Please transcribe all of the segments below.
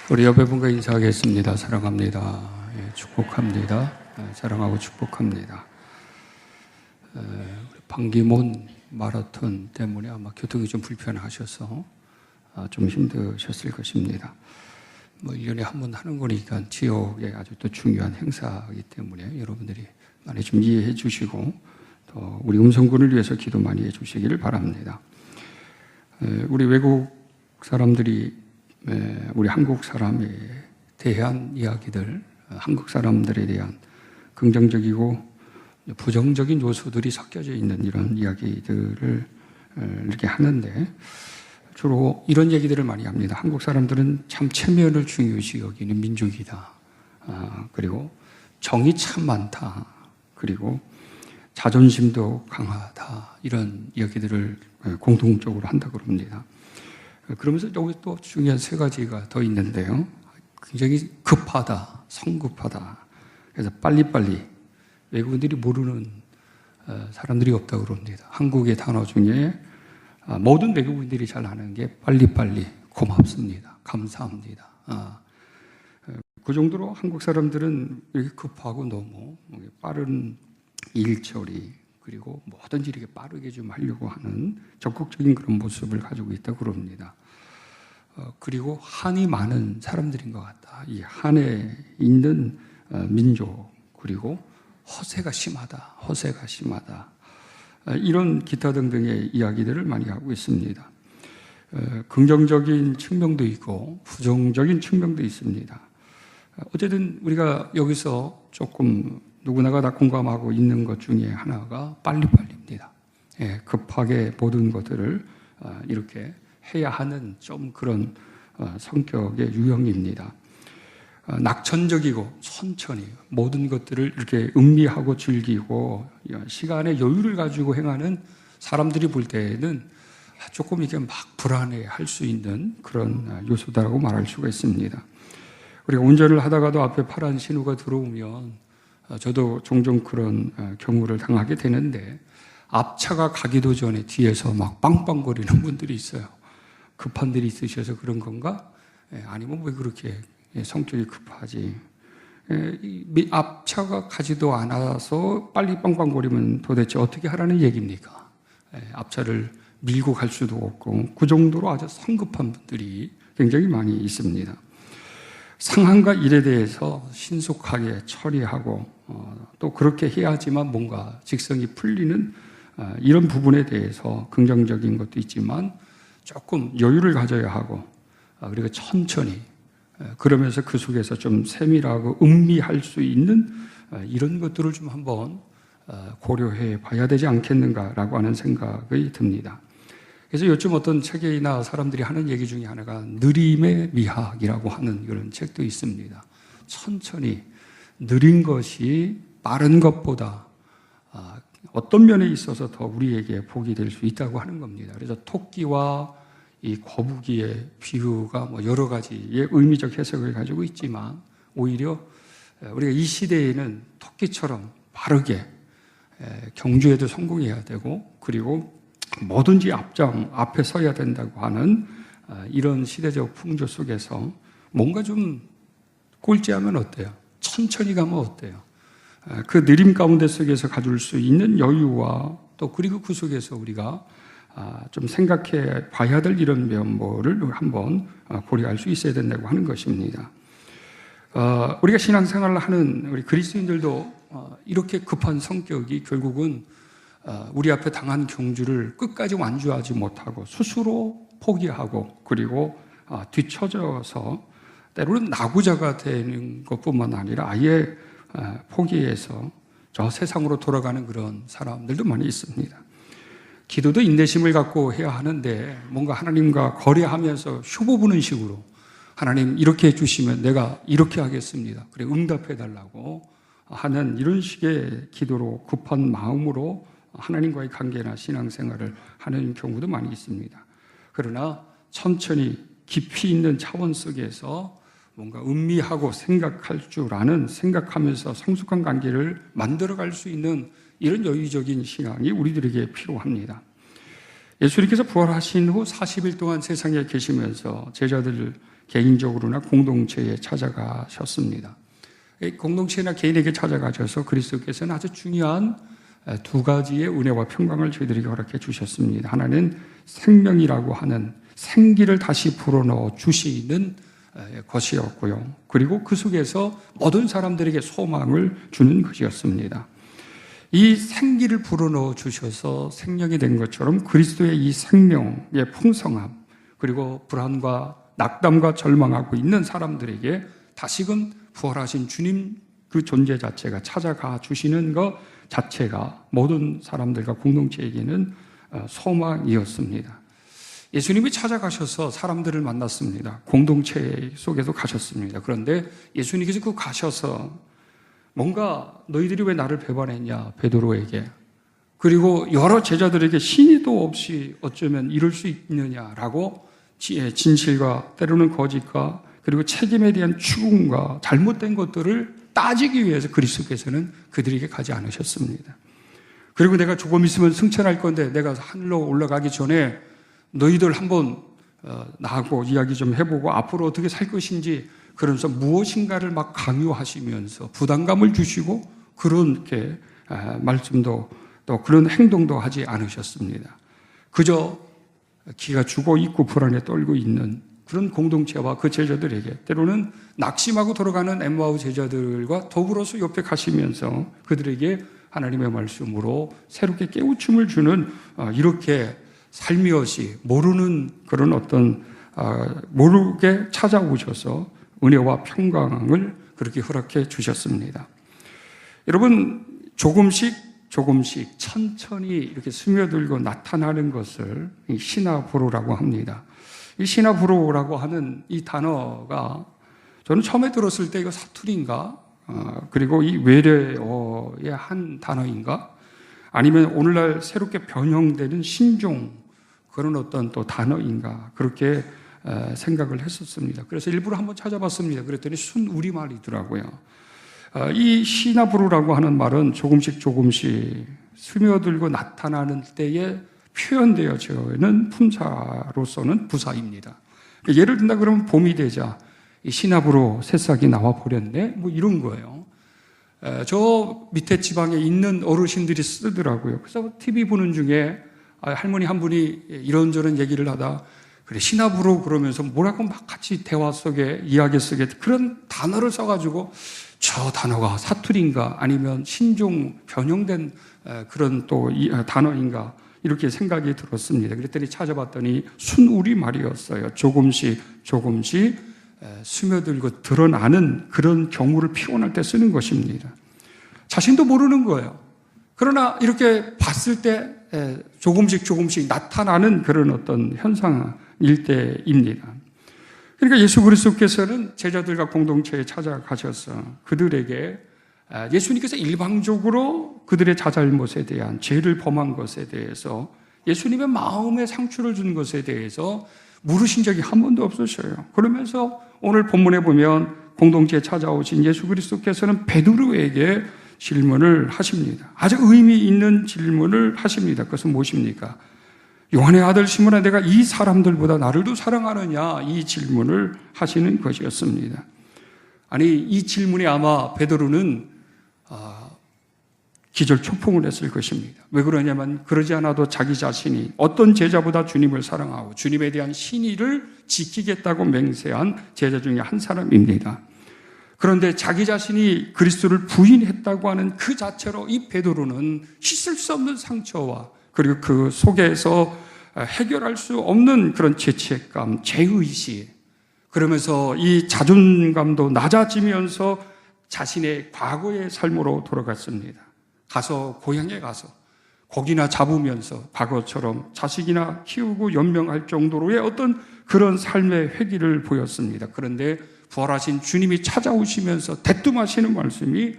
우리 옆에 분과 인사하겠습니다. 사랑합니다. 예, 축복합니다. 사랑하고 축복합니다. 우리 반기문 마라톤 때문에 아마 교통이 좀 불편하셔서 좀 힘드셨을 것입니다. 1년에 한 번 하는 거니까 지역의 아주 또 중요한 행사이기 때문에 여러분들이 많이 좀 이해해 주시고 또 우리 음성군을 위해서 기도 많이 해 주시기를 바랍니다. 우리 외국 사람들이 우리 한국 사람에 대한 이야기들, 한국 사람들에 대한 긍정적이고 부정적인 요소들이 섞여져 있는 이런 이야기들을 이렇게 하는데 주로 이런 얘기들을 많이 합니다. 한국 사람들은 참 체면을 중요시 여기는 민족이다. 그리고 정이 참 많다. 그리고 자존심도 강하다. 이런 이야기들을 공통적으로 한다고 합니다. 그러면서 여기 또 중요한 세 가지가 더 있는데요. 굉장히 급하다, 성급하다. 그래서 빨리빨리 외국인들이 모르는 사람들이 없다고 그럽니다. 한국의 단어 중에 모든 외국인들이 잘 아는 게 빨리빨리, 고맙습니다, 감사합니다. 그 정도로 한국 사람들은 이렇게 급하고 너무 빠른 일처리 그리고 뭐든지 이렇게 빠르게 좀 하려고 하는 적극적인 그런 모습을 가지고 있다고 그럽니다. 그리고 한이 많은 사람들인 것 같다. 이 한에 있는 민족 그리고 허세가 심하다. 이런 기타 등등의 이야기들을 많이 하고 있습니다. 긍정적인 측면도 있고 부정적인 측면도 있습니다. 어쨌든 우리가 여기서 조금 누구나가 다 공감하고 있는 것 중에 하나가 빨리빨리입니다. 급하게 모든 것들을 이렇게 해야 하는 좀 그런 성격의 유형입니다. 낙천적이고 천천히 모든 것들을 이렇게 음미하고 즐기고 시간의 여유를 가지고 행하는 사람들이 볼 때에는 조금 이게 막 불안해할 수 있는 그런 요소다라고 말할 수가 있습니다. 우리가 운전을 하다가도 앞에 파란 신호가 들어오면 저도 종종 그런 경우를 당하게 되는데 앞차가 가기도 전에 뒤에서 막 빵빵거리는 분들이 있어요. 급한 일이 있으셔서 그런 건가? 아니면 왜 그렇게 성격이 급하지? 앞차가 가지도 않아서 빨리 빵빵거리면 도대체 어떻게 하라는 얘기입니까? 앞차를 밀고 갈 수도 없고 그 정도로 아주 성급한 분들이 굉장히 많이 있습니다. 상황과 일에 대해서 신속하게 처리하고 또 그렇게 해야지만 뭔가 직성이 풀리는 이런 부분에 대해서 긍정적인 것도 있지만 조금 여유를 가져야 하고 그리고 천천히 그러면서 그 속에서 좀 세밀하고 음미할 수 있는 이런 것들을 좀 한번 고려해 봐야 되지 않겠는가라고 하는 생각이 듭니다. 그래서 요즘 어떤 책이나 사람들이 하는 얘기 중에 하나가 느림의 미학이라고 하는 그런 책도 있습니다. 천천히 느린 것이 빠른 것보다 어떤 면에 있어서 더 우리에게 복이 될 수 있다고 하는 겁니다. 그래서 토끼와 이 거북이의 비유가 여러 가지의 의미적 해석을 가지고 있지만 오히려 우리가 이 시대에는 토끼처럼 빠르게 경주에도 성공해야 되고 그리고 뭐든지 앞에 서야 된다고 하는 이런 시대적 풍조 속에서 뭔가 좀 꼴찌하면 어때요? 천천히 가면 어때요? 그 느림 가운데 속에서 가질 수 있는 여유와 또 그리고 그 속에서 우리가 좀 생각해 봐야 될 이런 면모를 한번 고려할 수 있어야 된다고 하는 것입니다. 우리가 신앙생활을 하는 우리 그리스도인들도 이렇게 급한 성격이 결국은 우리 앞에 당한 경주를 끝까지 완주하지 못하고 스스로 포기하고 그리고 뒤처져서 때로는 나구자가 되는 것뿐만 아니라 아예 포기해서 저 세상으로 돌아가는 그런 사람들도 많이 있습니다. 기도도 인내심을 갖고 해야 하는데 뭔가 하나님과 거래하면서 휴보 부는 식으로 하나님 이렇게 해주시면 내가 이렇게 하겠습니다. 그래 응답해 달라고 하는 이런 식의 기도로 급한 마음으로 하나님과의 관계나 신앙생활을 하는 경우도 많이 있습니다. 그러나 천천히 깊이 있는 차원 속에서 뭔가 음미하고 생각할 줄 아는 생각하면서 성숙한 관계를 만들어갈 수 있는 이런 여유적인 신앙이 우리들에게 필요합니다. 예수님께서 부활하신 후 40일 동안 세상에 계시면서 제자들을 개인적으로나 공동체에 찾아가셨습니다. 공동체나 개인에게 찾아가셔서 그리스도께서는 아주 중요한 두 가지의 은혜와 평강을 저희들에게 허락해 주셨습니다. 하나는 생명이라고 하는 생기를 다시 불어넣어 주시는 것이었고요. 그리고 그 속에서 모든 사람들에게 소망을 주는 것이었습니다. 이 생기를 불어넣어 주셔서 생명이 된 것처럼 그리스도의 이 생명의 풍성함, 그리고 불안과 낙담과 절망하고 있는 사람들에게 다시금 부활하신 주님 그 존재 자체가 찾아가 주시는 것 자체가 모든 사람들과 공동체에게는 소망이었습니다. 예수님이 찾아가셔서 사람들을 만났습니다. 공동체 속에도 가셨습니다. 그런데 예수님께서 그 가셔서 뭔가 너희들이 왜 나를 배반했냐, 베드로에게. 그리고 여러 제자들에게 신의도 없이 어쩌면 이럴 수 있느냐라고 진실과 때로는 거짓과 그리고 책임에 대한 추궁과 잘못된 것들을 따지기 위해서 그리스도께서는 그들에게 가지 않으셨습니다. 그리고 내가 조금 있으면 승천할 건데 내가 하늘로 올라가기 전에 너희들 한번 나하고 이야기 좀 해보고 앞으로 어떻게 살 것인지 그러면서 무엇인가를 막 강요하시면서 부담감을 주시고 그렇게 말씀도 또 그런 행동도 하지 않으셨습니다. 그저 기가 죽어 있고 불안에 떨고 있는 그런 공동체와 그 제자들에게 때로는 낙심하고 돌아가는 엠마오 제자들과 더불어서 옆에 가시면서 그들에게 하나님의 말씀으로 새롭게 깨우침을 주는 이렇게 살미없이 모르는 그런 어떤 모르게 찾아오셔서 은혜와 평강을 그렇게 허락해 주셨습니다. 여러분 조금씩 천천히 이렇게 스며들고 나타나는 것을 시나브로라고 합니다. 이 시나브로라고 하는 이 단어가 저는 처음에 들었을 때 이거 사투리인가? 그리고 이 외래어의 한 단어인가? 아니면 오늘날 새롭게 변형되는 신종 그런 어떤 또 단어인가? 그렇게 생각을 했었습니다. 그래서 일부러 한번 찾아봤습니다. 그랬더니 순우리말이더라고요. 이 시나브로라고 하는 말은 조금씩 스며들고 나타나는 때에 표현되어지는 품사로서는 부사입니다. 예를 든다 그러면 봄이 되자 이 시나브로 새싹이 나와 버렸네? 뭐 이런 거예요. 저 밑에 지방에 있는 어르신들이 쓰더라고요. 그래서 TV 보는 중에 할머니 한 분이 이런저런 얘기를 하다 그래 시나브로 그러면서 뭐라고 막 같이 대화 속에 이야기 속에 그런 단어를 써가지고 저 단어가 사투리인가 아니면 신종 변형된 그런 또 단어인가 이렇게 생각이 들었습니다. 그랬더니 찾아봤더니 순우리 말이었어요. 조금씩 스며들고 드러나는 그런 경우를 피곤할 때 쓰는 것입니다. 자신도 모르는 거예요. 그러나 이렇게 봤을 때 조금씩 나타나는 그런 어떤 현상일 때입니다. 그러니까 예수 그리스도께서는 제자들과 공동체에 찾아가셔서 그들에게 예수님께서 일방적으로 그들의 자잘못에 대한 죄를 범한 것에 대해서 예수님의 마음에 상처를 준 것에 대해서 물으신 적이 한 번도 없으셔요. 그러면서 오늘 본문에 보면 공동체에 찾아오신 예수 그리스도께서는 베드로에게 질문을 하십니다. 아주 의미 있는 질문을 하십니다. 그것은 무엇입니까? 요한의 아들 시몬아 내가 이 사람들보다 나를 더 사랑하느냐 이 질문을 하시는 것이었습니다. 아니 이 질문에 아마 베드로는 기절초풍을 했을 것입니다. 왜 그러냐면 그러지 않아도 자기 자신이 어떤 제자보다 주님을 사랑하고 주님에 대한 신의를 지키겠다고 맹세한 제자 중에 한 사람입니다. 그런데 자기 자신이 그리스도를 부인했다고 하는 그 자체로 이 베드로는 씻을 수 없는 상처와 그리고 그 속에서 해결할 수 없는 그런 죄책감, 죄의식 그러면서 이 자존감도 낮아지면서 자신의 과거의 삶으로 돌아갔습니다. 고향에 가서 고기나 잡으면서 과거처럼 자식이나 키우고 연명할 정도로의 어떤 그런 삶의 회기를 보였습니다. 그런데 부활하신 주님이 찾아오시면서 대뜸하시는 말씀이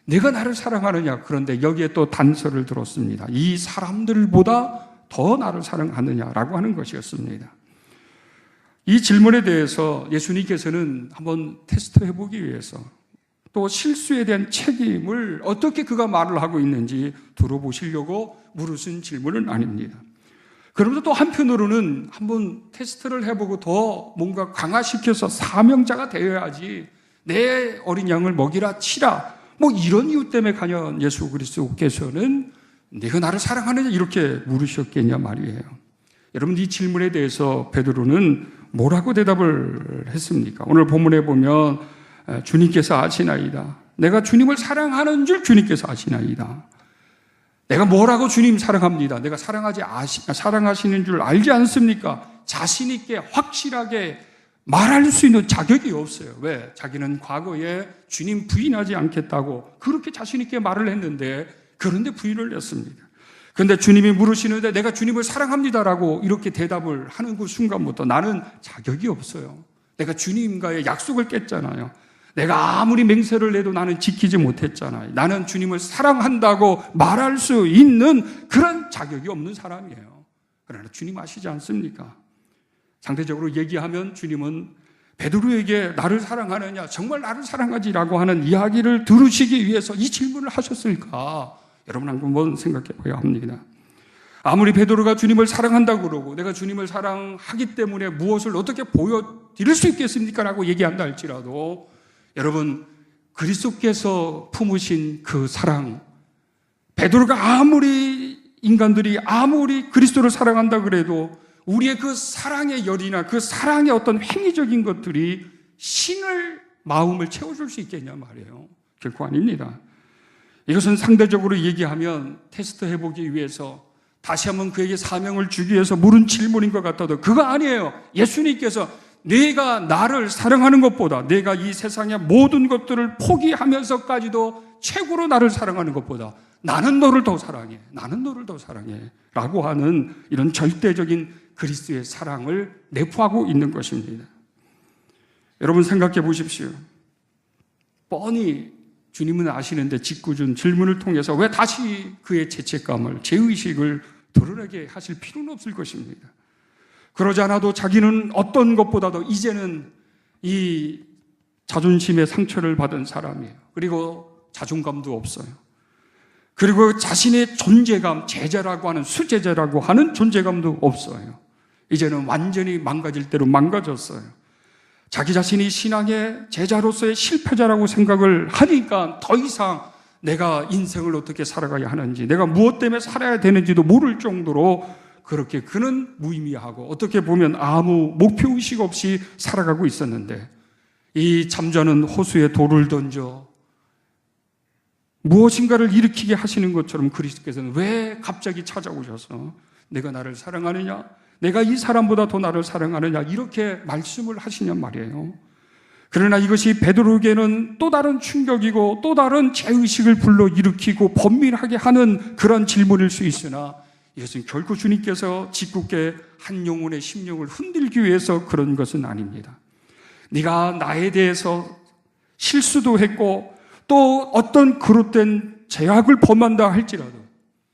내가 나를 사랑하느냐. 그런데 여기에 또 단서를 들었습니다. 이 사람들보다 더 나를 사랑하느냐라고 하는 것이었습니다. 이 질문에 대해서 예수님께서는 한번 테스트해 보기 위해서 또 실수에 대한 책임을 어떻게 그가 말을 하고 있는지 들어보시려고 물으신 질문은 아닙니다. 그러면서 또 한편으로는 한번 테스트를 해보고 더 뭔가 강화시켜서 사명자가 되어야지 내 어린 양을 먹이라 치라 뭐 이런 이유 때문에 과연 예수 그리스도께서는 네가 나를 사랑하느냐 이렇게 물으셨겠냐 말이에요. 여러분 이 질문에 대해서 베드로는 뭐라고 대답을 했습니까? 오늘 본문에 보면 주님께서 아시나이다. 내가 주님을 사랑하는 줄 주님께서 아시나이다. 내가 뭐라고 주님 사랑합니다. 내가 사랑하시는 줄 알지 않습니까? 자신 있게 확실하게 말할 수 있는 자격이 없어요. 왜? 자기는 과거에 주님 부인하지 않겠다고 그렇게 자신 있게 말을 했는데 그런데 부인을 했습니다. 그런데 주님이 물으시는데 내가 주님을 사랑합니다라고 이렇게 대답을 하는 그 순간부터 나는 자격이 없어요. 내가 주님과의 약속을 깼잖아요. 내가 아무리 맹세를 내도 나는 지키지 못했잖아요. 나는 주님을 사랑한다고 말할 수 있는 그런 자격이 없는 사람이에요. 그러나 주님 아시지 않습니까? 상대적으로 얘기하면 주님은 베드로에게 나를 사랑하느냐, 정말 나를 사랑하지라고 하는 이야기를 들으시기 위해서 이 질문을 하셨을까? 여러분 한번 생각해 봐야 합니다. 아무리 베드로가 주님을 사랑한다고 그러고 내가 주님을 사랑하기 때문에 무엇을 어떻게 보여드릴 수 있겠습니까? 라고 얘기한다 할지라도 여러분 그리스도께서 품으신 그 사랑, 베드로가 아무리 인간들이 아무리 그리스도를 사랑한다 그래도 우리의 그 사랑의 열이나 그 사랑의 어떤 행위적인 것들이 신을 마음을 채워줄 수 있겠냐 말이에요. 결코 아닙니다. 이것은 상대적으로 얘기하면 테스트 해보기 위해서 다시 한번 그에게 사명을 주기 위해서 물은 질문인 것 같아도 그거 아니에요. 예수님께서 내가 나를 사랑하는 것보다 내가 이 세상의 모든 것들을 포기하면서까지도 최고로 나를 사랑하는 것보다 나는 너를 더 사랑해. 나는 너를 더 사랑해. 라고 하는 이런 절대적인 그리스도의 사랑을 내포하고 있는 것입니다. 여러분 생각해 보십시오. 뻔히 주님은 아시는데 짓궂은 질문을 통해서 왜 다시 그의 죄책감을, 죄의식을 드러내게 하실 필요는 없을 것입니다. 그러지 않아도 자기는 어떤 것보다도 이제는 이 자존심의 상처를 받은 사람이에요. 그리고 자존감도 없어요. 그리고 자신의 존재감, 제자라고 하는 수제자라고 하는 존재감도 없어요. 이제는 완전히 망가질 대로 망가졌어요. 자기 자신이 신앙의 제자로서의 실패자라고 생각을 하니까 더 이상 내가 인생을 어떻게 살아가야 하는지, 내가 무엇 때문에 살아야 되는지도 모를 정도로 그렇게 그는 무의미하고 어떻게 보면 아무 목표의식 없이 살아가고 있었는데 이 잠자는 호수에 돌을 던져 무엇인가를 일으키게 하시는 것처럼 그리스도께서는 왜 갑자기 찾아오셔서 내가 나를 사랑하느냐? 내가 이 사람보다 더 나를 사랑하느냐? 이렇게 말씀을 하시냔 말이에요. 그러나 이것이 베드로에게는 또 다른 충격이고 또 다른 죄의식을 불러일으키고 번민하게 하는 그런 질문일 수 있으나 이것은 결코 주님께서 짓궂게 한 영혼의 심령을 흔들기 위해서 그런 것은 아닙니다. 네가 나에 대해서 실수도 했고 또 어떤 그릇된 죄악을 범한다 할지라도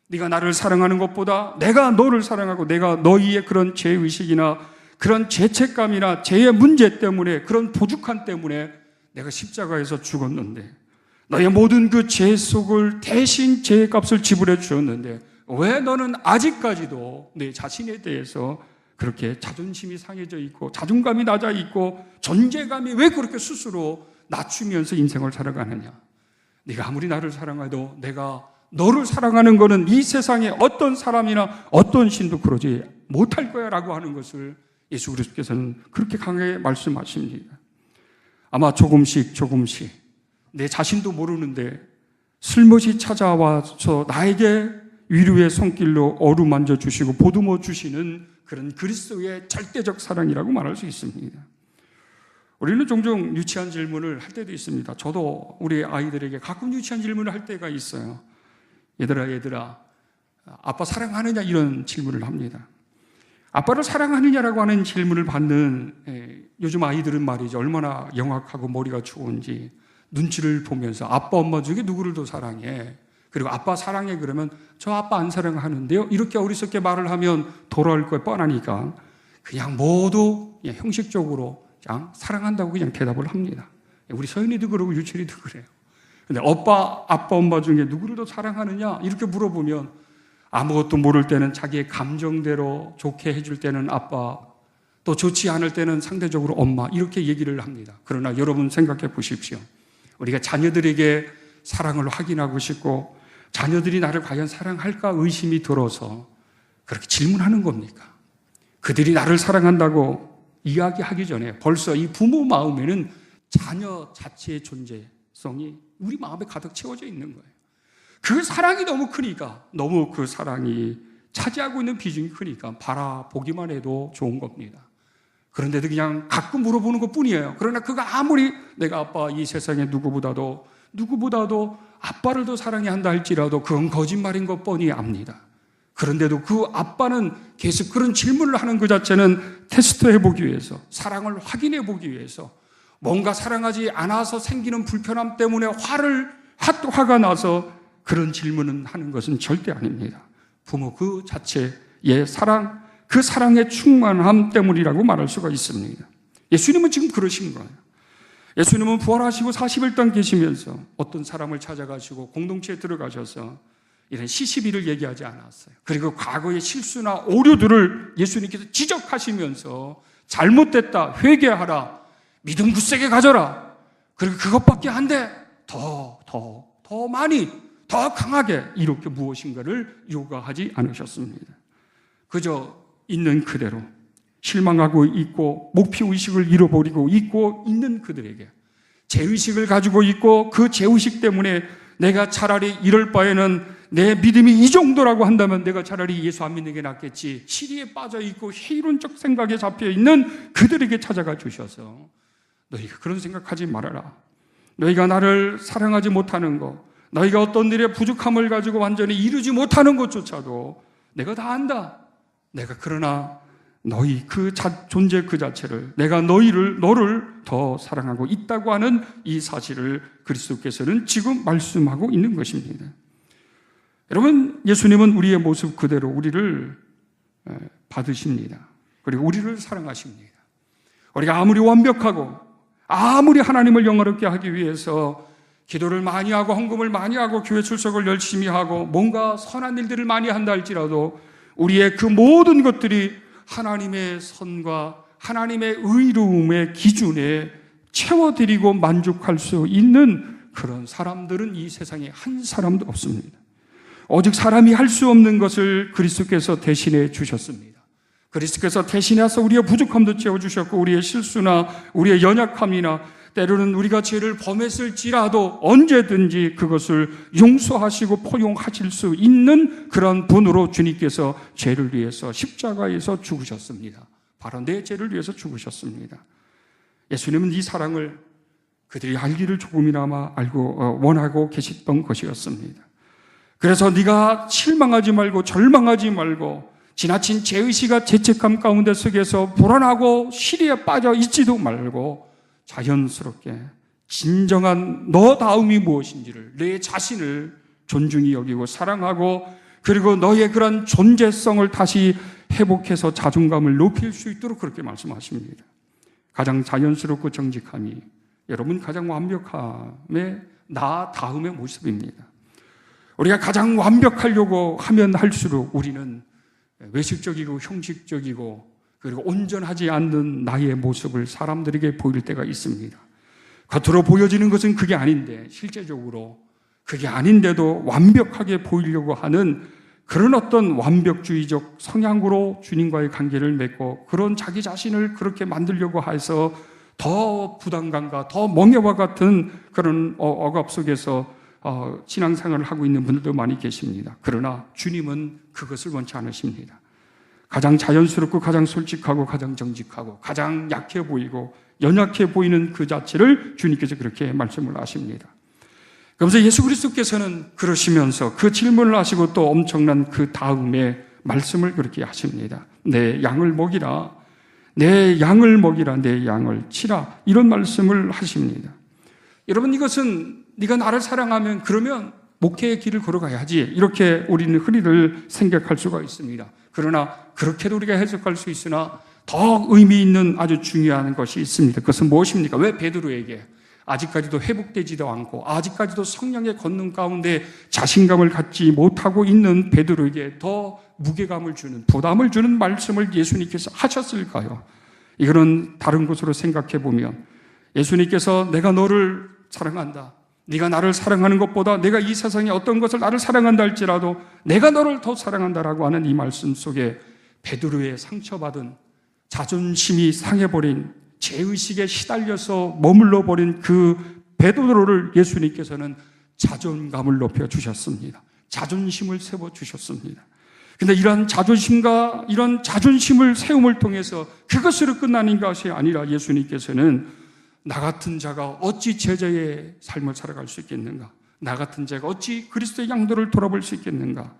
네가 나를 사랑하는 것보다 내가 너를 사랑하고 내가 너희의 그런 죄의식이나 그런 죄책감이나 죄의 문제 때문에 그런 부족함 때문에 내가 십자가에서 죽었는데 너의 모든 그 죄 속을 대신 죄의 값을 지불해 주었는데 왜 너는 아직까지도 내 자신에 대해서 그렇게 자존심이 상해져 있고 자존감이 낮아 있고 존재감이 왜 그렇게 스스로 낮추면서 인생을 살아가느냐? 네가 아무리 나를 사랑해도 내가 너를 사랑하는 것은 이 세상에 어떤 사람이나 어떤 신도 그러지 못할 거야 라고 하는 것을 예수 그리스도께서는 그렇게 강하게 말씀하십니다. 아마 조금씩 내 자신도 모르는데 슬며시 찾아와서 나에게 위로의 손길로 어루만져 주시고 보듬어 주시는 그런 그리스도의 절대적 사랑이라고 말할 수 있습니다. 우리는 종종 유치한 질문을 할 때도 있습니다. 저도 우리 아이들에게 가끔 유치한 질문을 할 때가 있어요. 얘들아, 아빠 사랑하느냐? 이런 질문을 합니다. 아빠를 사랑하느냐라고 하는 질문을 받는 요즘 아이들은 말이죠. 얼마나 영악하고 머리가 좋은지 눈치를 보면서 아빠, 엄마 중에 누구를 더 사랑해? 그리고 아빠 사랑해 그러면 저 아빠 안 사랑하는데요? 이렇게 어리석게 말을 하면 돌아올 거에 뻔하니까 그냥 모두 그냥 형식적으로 그냥 사랑한다고 그냥 대답을 합니다. 우리 서윤이도 그러고 유철이도 그래요. 근데 아빠, 엄마 중에 누구를 더 사랑하느냐? 이렇게 물어보면 아무것도 모를 때는 자기의 감정대로 좋게 해줄 때는 아빠, 또 좋지 않을 때는 상대적으로 엄마, 이렇게 얘기를 합니다. 그러나 여러분 생각해 보십시오. 우리가 자녀들에게 사랑을 확인하고 싶고 자녀들이 나를 과연 사랑할까 의심이 들어서 그렇게 질문하는 겁니까? 그들이 나를 사랑한다고 이야기하기 전에 벌써 이 부모 마음에는 자녀 자체의 존재성이 우리 마음에 가득 채워져 있는 거예요. 그 사랑이 너무 크니까, 너무 그 사랑이 차지하고 있는 비중이 크니까 바라보기만 해도 좋은 겁니다. 그런데도 그냥 가끔 물어보는 것 뿐이에요. 그러나 그가 아무리 내가 아빠 이 세상에 누구보다도 아빠를 더 사랑해야 한다 할지라도 그건 거짓말인 것 뻔히 압니다. 그런데도 그 아빠는 계속 그런 질문을 하는 그 자체는 테스트해 보기 위해서, 사랑을 확인해 보기 위해서, 뭔가 사랑하지 않아서 생기는 불편함 때문에 화가 나서 그런 질문을 하는 것은 절대 아닙니다. 부모 그 자체의 사랑, 그 사랑의 충만함 때문이라고 말할 수가 있습니다. 예수님은 지금 그러신 거예요. 예수님은 부활하시고 40일 동안 계시면서 어떤 사람을 찾아가시고 공동체에 들어가셔서 이런 시시비를 얘기하지 않았어요. 그리고 과거의 실수나 오류들을 예수님께서 지적하시면서 잘못됐다, 회개하라, 믿음 굳세게 가져라, 그리고 그것밖에 안 돼, 더 많이, 더 강하게 이렇게 무엇인가를 요구하지 않으셨습니다. 그저 있는 그대로 실망하고 있고 목표의식을 잃어버리고 있고 있는 그들에게 죄의식을 가지고 있고 그 죄의식 때문에 내가 차라리 이럴 바에는 내 믿음이 이 정도라고 한다면 내가 차라리 예수 안 믿는 게 낫겠지, 시리에 빠져 있고 회의론적 생각에 잡혀 있는 그들에게 찾아가 주셔서 너희가 그런 생각하지 말아라. 너희가 나를 사랑하지 못하는 것, 너희가 어떤 일에 부족함을 가지고 완전히 이루지 못하는 것조차도 내가 다 안다. 그러나 너희 그 존재 그 자체를, 내가 너를 더 사랑하고 있다고 하는 이 사실을 그리스도께서는 지금 말씀하고 있는 것입니다. 여러분, 예수님은 우리의 모습 그대로 우리를 받으십니다. 그리고 우리를 사랑하십니다. 우리가 아무리 완벽하고 아무리 하나님을 영화롭게 하기 위해서 기도를 많이 하고 헌금을 많이 하고 교회 출석을 열심히 하고 뭔가 선한 일들을 많이 한다 할지라도 우리의 그 모든 것들이 하나님의 선과 하나님의 의로움의 기준에 채워드리고 만족할 수 있는 그런 사람들은 이 세상에 한 사람도 없습니다. 오직 사람이 할 수 없는 것을 그리스도께서 대신해 주셨습니다. 그리스도께서 대신해서 우리의 부족함도 채워주셨고 우리의 실수나 우리의 연약함이나 때로는 우리가 죄를 범했을지라도 언제든지 그것을 용서하시고 포용하실 수 있는 그런 분으로 주님께서 죄를 위해서 십자가에서 죽으셨습니다. 바로 내 죄를 위해서 죽으셨습니다. 예수님은 이 사랑을 그들이 알기를 조금이나마 알고 원하고 계셨던 것이었습니다. 그래서 네가 실망하지 말고 절망하지 말고 지나친 죄의식과 죄책감 가운데 속에서 불안하고 시리에 빠져 있지도 말고 자연스럽게 진정한 너다움이 무엇인지를, 내 자신을 존중히 여기고 사랑하고 그리고 너의 그런 존재성을 다시 회복해서 자존감을 높일 수 있도록 그렇게 말씀하십니다. 가장 자연스럽고 정직함이 여러분 가장 완벽함의 나 다음의 모습입니다. 우리가 가장 완벽하려고 하면 할수록 우리는 외식적이고 형식적이고 그리고 온전하지 않는 나의 모습을 사람들에게 보일 때가 있습니다. 겉으로 보여지는 것은 그게 아닌데 실제적으로 그게 아닌데도 완벽하게 보이려고 하는 그런 어떤 완벽주의적 성향으로 주님과의 관계를 맺고 그런 자기 자신을 그렇게 만들려고 해서 더 부담감과 더 멍해와 같은 그런 억압 속에서 신앙생활을 하고 있는 분들도 많이 계십니다. 그러나 주님은 그것을 원치 않으십니다. 가장 자연스럽고 가장 솔직하고 가장 정직하고 가장 약해 보이고 연약해 보이는 그 자체를 주님께서 그렇게 말씀을 하십니다. 그러면서 예수 그리스도께서는 그러시면서 그 질문을 하시고 또 엄청난 그 다음에 말씀을 그렇게 하십니다. 내 양을 먹이라, 내 양을 먹이라, 내 양을 치라, 이런 말씀을 하십니다. 여러분, 이것은 네가 나를 사랑하면 그러면 목회의 길을 걸어가야지, 이렇게 우리는 흔히들 생각할 수가 있습니다. 그러나 그렇게도 우리가 해석할 수 있으나 더 의미 있는 아주 중요한 것이 있습니다. 그것은 무엇입니까? 왜 베드로에게 아직까지도 회복되지도 않고 아직까지도 성령의 권능 가운데 자신감을 갖지 못하고 있는 베드로에게 더 무게감을 주는, 부담을 주는 말씀을 예수님께서 하셨을까요? 이거는 다른 것으로 생각해 보면 예수님께서 내가 너를 사랑한다, 네가 나를 사랑하는 것보다 내가 이 세상에 어떤 것을 나를 사랑한다 할지라도 내가 너를 더 사랑한다라고 하는 이 말씀 속에 베드로의 상처받은, 자존심이 상해버린, 죄의식에 시달려서 머물러 버린 그 베드로를 예수님께서는 자존감을 높여주셨습니다. 자존심을 세워주셨습니다. 근데 이런 자존심과 이런 자존심을 세움을 통해서 그것으로 끝나는 것이 아니라 예수님께서는 나 같은 자가 어찌 제자의 삶을 살아갈 수 있겠는가? 나 같은 자가 어찌 그리스도의 양도를 돌아볼 수 있겠는가?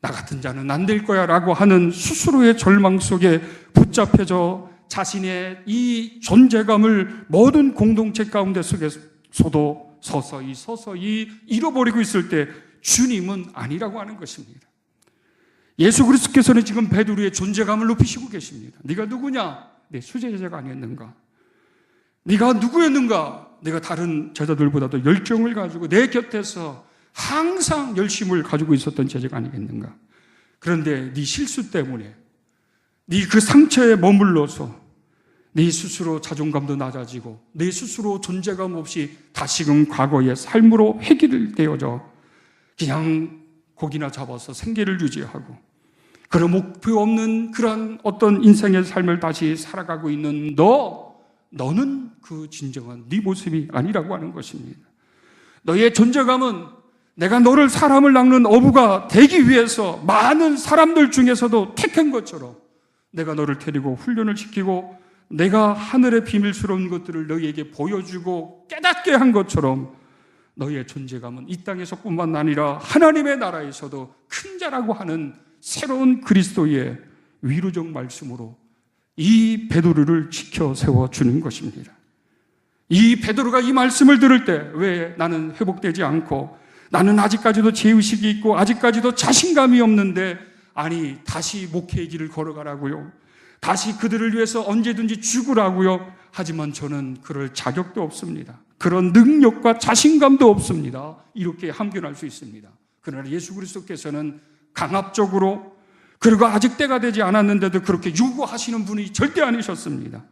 나 같은 자는 안 될 거야 라고 하는 스스로의 절망 속에 붙잡혀져 자신의 이 존재감을 모든 공동체 가운데 속에서도 서서히 잃어버리고 있을 때 주님은 아니라고 하는 것입니다. 예수 그리스도께서는 지금 베드로의 존재감을 높이시고 계십니다. 네가 누구냐? 내 수제자가 아니었는가? 네가 누구였는가? 내가 다른 제자들보다도 열정을 가지고 내 곁에서 항상 열심을 가지고 있었던 제자가 아니겠는가? 그런데 네 실수 때문에, 네 그 상처에 머물러서 네 스스로 자존감도 낮아지고 네 스스로 존재감 없이 다시금 과거의 삶으로 해결되어져 그냥 고기나 잡아서 생계를 유지하고 그런 목표 없는 그런 어떤 인생의 삶을 다시 살아가고 있는 너는 그 진정한 네 모습이 아니라고 하는 것입니다. 너의 존재감은 내가 너를 사람을 낚는 어부가 되기 위해서 많은 사람들 중에서도 택한 것처럼 내가 너를 데리고 훈련을 시키고 내가 하늘의 비밀스러운 것들을 너희에게 보여주고 깨닫게 한 것처럼 너의 존재감은 이 땅에서뿐만 아니라 하나님의 나라에서도 큰 자라고 하는 새로운 그리스도의 위로적 말씀으로 이 베드로를 지켜 세워주는 것입니다. 이 베드로가 이 말씀을 들을 때 왜 나는 회복되지 않고 나는 아직까지도 죄의식이 있고 아직까지도 자신감이 없는데 아니 다시 목회의 길을 걸어가라고요. 다시 그들을 위해서 언제든지 죽으라고요. 하지만 저는 그럴 자격도 없습니다. 그런 능력과 자신감도 없습니다. 이렇게 함견할 수 있습니다. 그러나 예수 그리스도께서는 강압적으로 그리고 아직 때가 되지 않았는데도 그렇게 요구하시는 분이 절대 아니셨습니다.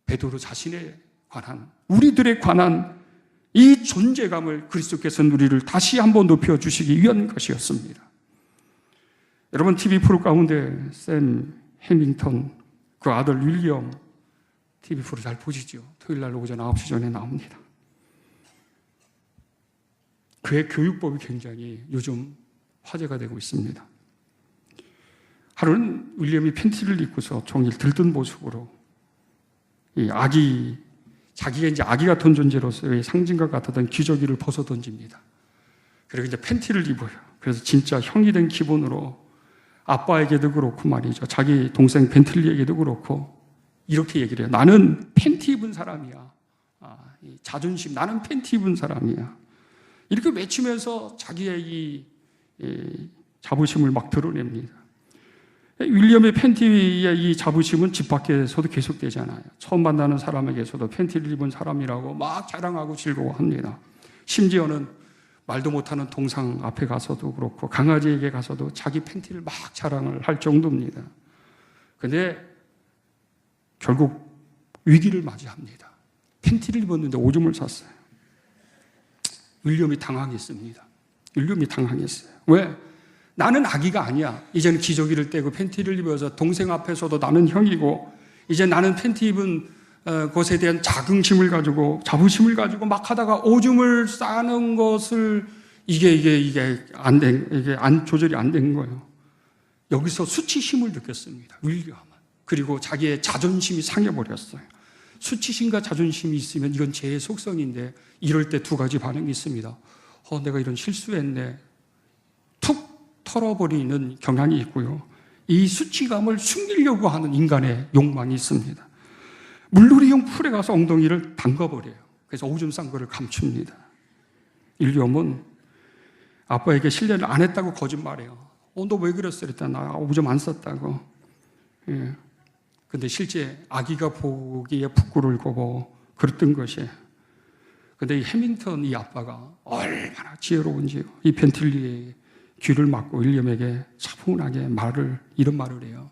베드로 자신에 관한, 우리들에 관한 이 존재감을 그리스도께서는 우리를 다시 한번 높여주시기 위한 것이었습니다. 여러분 TV 프로 가운데 샘 해밍턴 그 아들 윌리엄 TV 프로 잘 보시죠. 토요일날 오전 9시 전에 나옵니다. 그의 교육법이 굉장히 요즘 화제가 되고 있습니다. 하루는 윌리엄이 팬티를 입고서 종일 들뜬 모습으로 이 자기가 이제 아기 같은 존재로서의 상징과 같았던 기저귀를 벗어 던집니다. 그리고 이제 팬티를 입어요. 그래서 진짜 형이 된 기분으로 아빠에게도 그렇고 말이죠. 자기 동생 벤틀리에게도 그렇고 이렇게 얘기를 해요. 나는 팬티 입은 사람이야. 이 자존심, 나는 팬티 입은 사람이야. 이렇게 외치면서 자기의 이 자부심을 막 드러냅니다. 윌리엄의 팬티의 이 자부심은 집 밖에서도 계속되잖아요. 처음 만나는 사람에게서도 팬티를 입은 사람이라고 막 자랑하고 즐거워합니다. 심지어는 말도 못하는 동상 앞에 가서도 그렇고 강아지에게 가서도 자기 팬티를 막 자랑을 할 정도입니다. 그런데 결국 위기를 맞이합니다. 팬티를 입었는데 오줌을 쌌어요. 윌리엄이 당황했습니다. 윌리엄이 당황했어요. 왜? 나는 아기가 아니야. 이제는 기저귀를 떼고 팬티를 입어서 동생 앞에서도 나는 형이고 이제 나는 팬티 입은 것에 대한 자긍심을 가지고 자부심을 가지고 막 하다가 오줌을 싸는 것을 이게 조절이 안 된 거예요. 여기서 수치심을 느꼈습니다. 윌리엄은. 그리고 자기의 자존심이 상해버렸어요. 수치심과 자존심이 있으면 이건 죄의 속성인데 이럴 때 두 가지 반응이 있습니다. 내가 이런 실수했네. 툭 털어버리는 경향이 있고요. 이 수치감을 숨기려고 하는 인간의 욕망이 있습니다. 물놀이용 풀에 가서 엉덩이를 담가버려요. 그래서 오줌 싼 거를 감춥니다. 윌리엄은 아빠에게 실례를 안 했다고 거짓말해요. 너 왜 그랬어? 그랬더니 나 오줌 안 쌌다고. 근데 실제 아기가 보기에 부끄러울 거고 그랬던 것이에요. 근데 이 해밍턴 이 아빠가 얼마나 지혜로운지요. 이 벤틀리의 귀를 막고 윌리엄에게 차분하게 이런 말을 해요.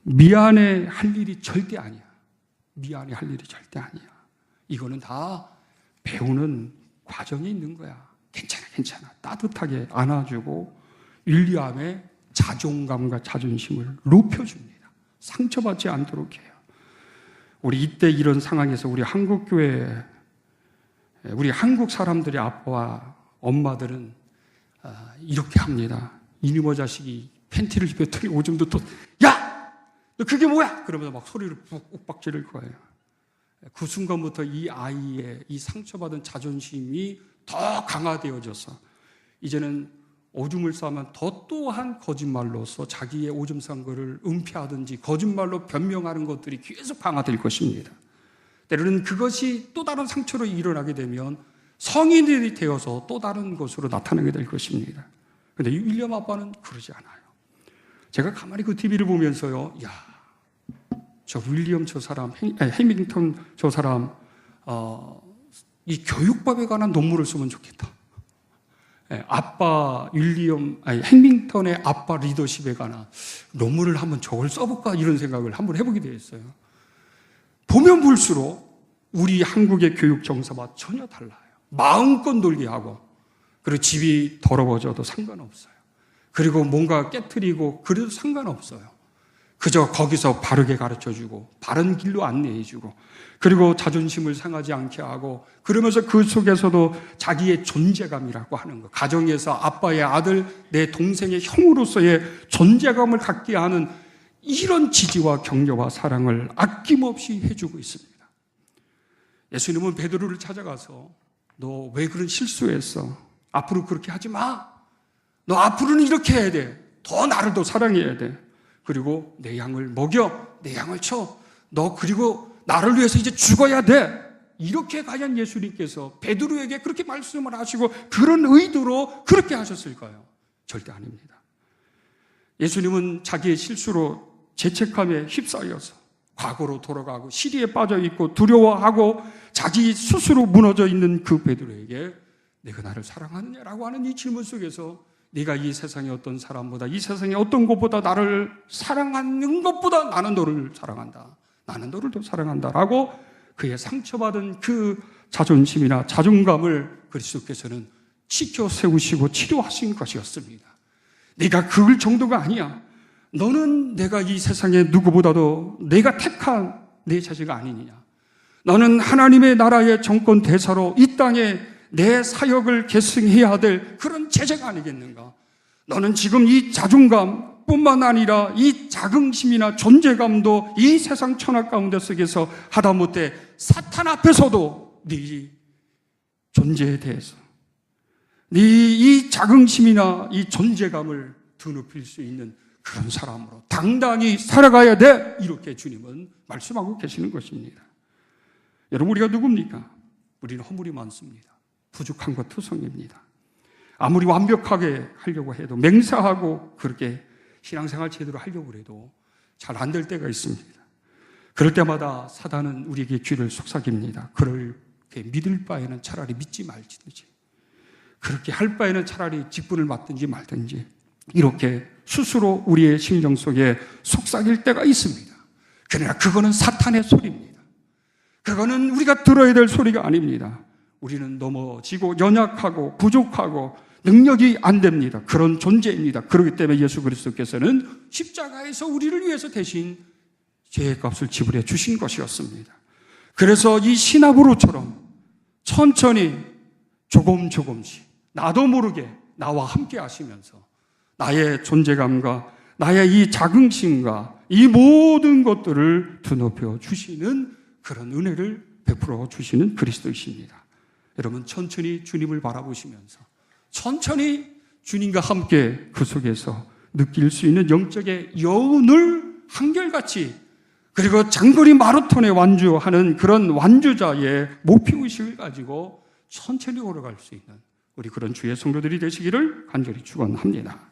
미안해 할 일이 절대 아니야. 미안해 할 일이 절대 아니야. 이거는 다 배우는 과정이 있는 거야. 괜찮아. 따뜻하게 안아주고 윌리엄의 자존감과 자존심을 높여줍니다. 상처받지 않도록 해요. 우리 이때 이런 상황에서 우리 한국교회, 우리 한국 사람들의 아빠와 엄마들은 이렇게 합니다. 이놈의 자식이 팬티를 입었더니 오줌도 또, 야! 너 그게 뭐야? 그러면서 막 소리를 욱박 지를 거예요. 그 순간부터 이 아이의 이 상처받은 자존심이 더 강화되어져서 이제는 오줌을 싸면 또한 거짓말로서 자기의 오줌 싼 거를 은폐하든지 거짓말로 변명하는 것들이 계속 강화될 것입니다. 때로는 그것이 또 다른 상처로 일어나게 되면 성인이 되어서 또 다른 것으로 나타나게 될 것입니다. 그런데 이 윌리엄 아빠는 그러지 않아요. 제가 가만히 그 TV를 보면서요, 야, 저 윌리엄 저 사람, 해밍턴 저 사람, 이 교육법에 관한 논문을 쓰면 좋겠다. 아빠 해밍턴의 아빠 리더십에 관한 논문을 한번 저걸 써볼까 이런 생각을 한번 해보게 되었어요. 보면 볼수록 우리 한국의 교육 정서와 전혀 달라요. 마음껏 놀게 하고, 그리고 집이 더러워져도 상관없어요. 그리고 뭔가 깨트리고 그래도 상관없어요. 그저 거기서 바르게 가르쳐주고 바른 길로 안내해주고, 그리고 자존심을 상하지 않게 하고, 그러면서 그 속에서도 자기의 존재감이라고 하는 것, 가정에서 아빠의 아들, 내 동생의 형으로서의 존재감을 갖게 하는 이런 지지와 격려와 사랑을 아낌없이 해주고 있습니다. 예수님은 베드로를 찾아가서 너 왜 그런 실수했어? 앞으로 그렇게 하지 마. 너 앞으로는 이렇게 해야 돼. 더 나를 더 사랑해야 돼. 그리고 내 양을 먹여, 내 양을 쳐. 너 그리고 나를 위해서 이제 죽어야 돼. 이렇게 과연 예수님께서 베드로에게 그렇게 말씀을 하시고 그런 의도로 그렇게 하셨을까요? 절대 아닙니다. 예수님은 자기의 실수로 죄책감에 휩싸여서 과거로 돌아가고 시리에 빠져 있고 두려워하고 자기 스스로 무너져 있는 그 베드로에게 내가 나를 사랑하느냐라고 하는 이 질문 속에서 네가 이 세상의 어떤 사람보다, 이 세상의 어떤 것보다 나를 사랑하는 것보다 나는 너를 사랑한다. 나는 너를 더 사랑한다라고 그의 상처받은 그 자존심이나 자존감을 그리스도께서는 지켜 세우시고 치료하신 것이었습니다. 네가 그럴 정도가 아니야. 너는 내가 이 세상에 누구보다도 내가 택한 내 자식 아니느냐. 너는 하나님의 나라의 정권 대사로 이 땅에 내 사역을 계승해야 될 그런 제자가 아니겠는가. 너는 지금 이 자존감 뿐만 아니라 이 자긍심이나 존재감도 이 세상 천하 가운데 속에서 하다못해 사탄 앞에서도 네 존재에 대해서 네 이 자긍심이나 이 존재감을 드높일 수 있는 그런 사람으로 당당히 살아가야 돼. 이렇게 주님은 말씀하고 계시는 것입니다. 여러분, 우리가 누굽니까? 우리는 허물이 많습니다. 부족한 것 투성입니다. 아무리 완벽하게 하려고 해도, 맹세하고 그렇게 신앙생활 제대로 하려고 해도 잘 안 될 때가 있습니다. 그럴 때마다 사단은 우리에게 귀를 속삭입니다. 그렇게 믿을 바에는 차라리 믿지 말든지, 그렇게 할 바에는 차라리 직분을 맡든지 말든지, 이렇게 스스로 우리의 심정 속에 속삭일 때가 있습니다. 그러나 그거는 사탄의 소리입니다. 그거는 우리가 들어야 될 소리가 아닙니다. 우리는 넘어지고 연약하고 부족하고 능력이 안 됩니다. 그런 존재입니다. 그렇기 때문에 예수 그리스도께서는 십자가에서 우리를 위해서 대신 죄의 값을 지불해 주신 것이었습니다. 그래서 이 시나브로처럼 천천히 조금씩 나도 모르게 나와 함께 하시면서 나의 존재감과 나의 이 자긍심과 이 모든 것들을 드높여 주시는 그런 은혜를 베풀어 주시는 그리스도이십니다. 여러분, 천천히 주님을 바라보시면서 천천히 주님과 함께 그 속에서 느낄 수 있는 영적의 여운을 한결같이, 그리고 장거리 마라톤에 완주하는 그런 완주자의 목표의식을 가지고 천천히 걸어갈 수 있는 우리 그런 주의 성도들이 되시기를 간절히 축원합니다.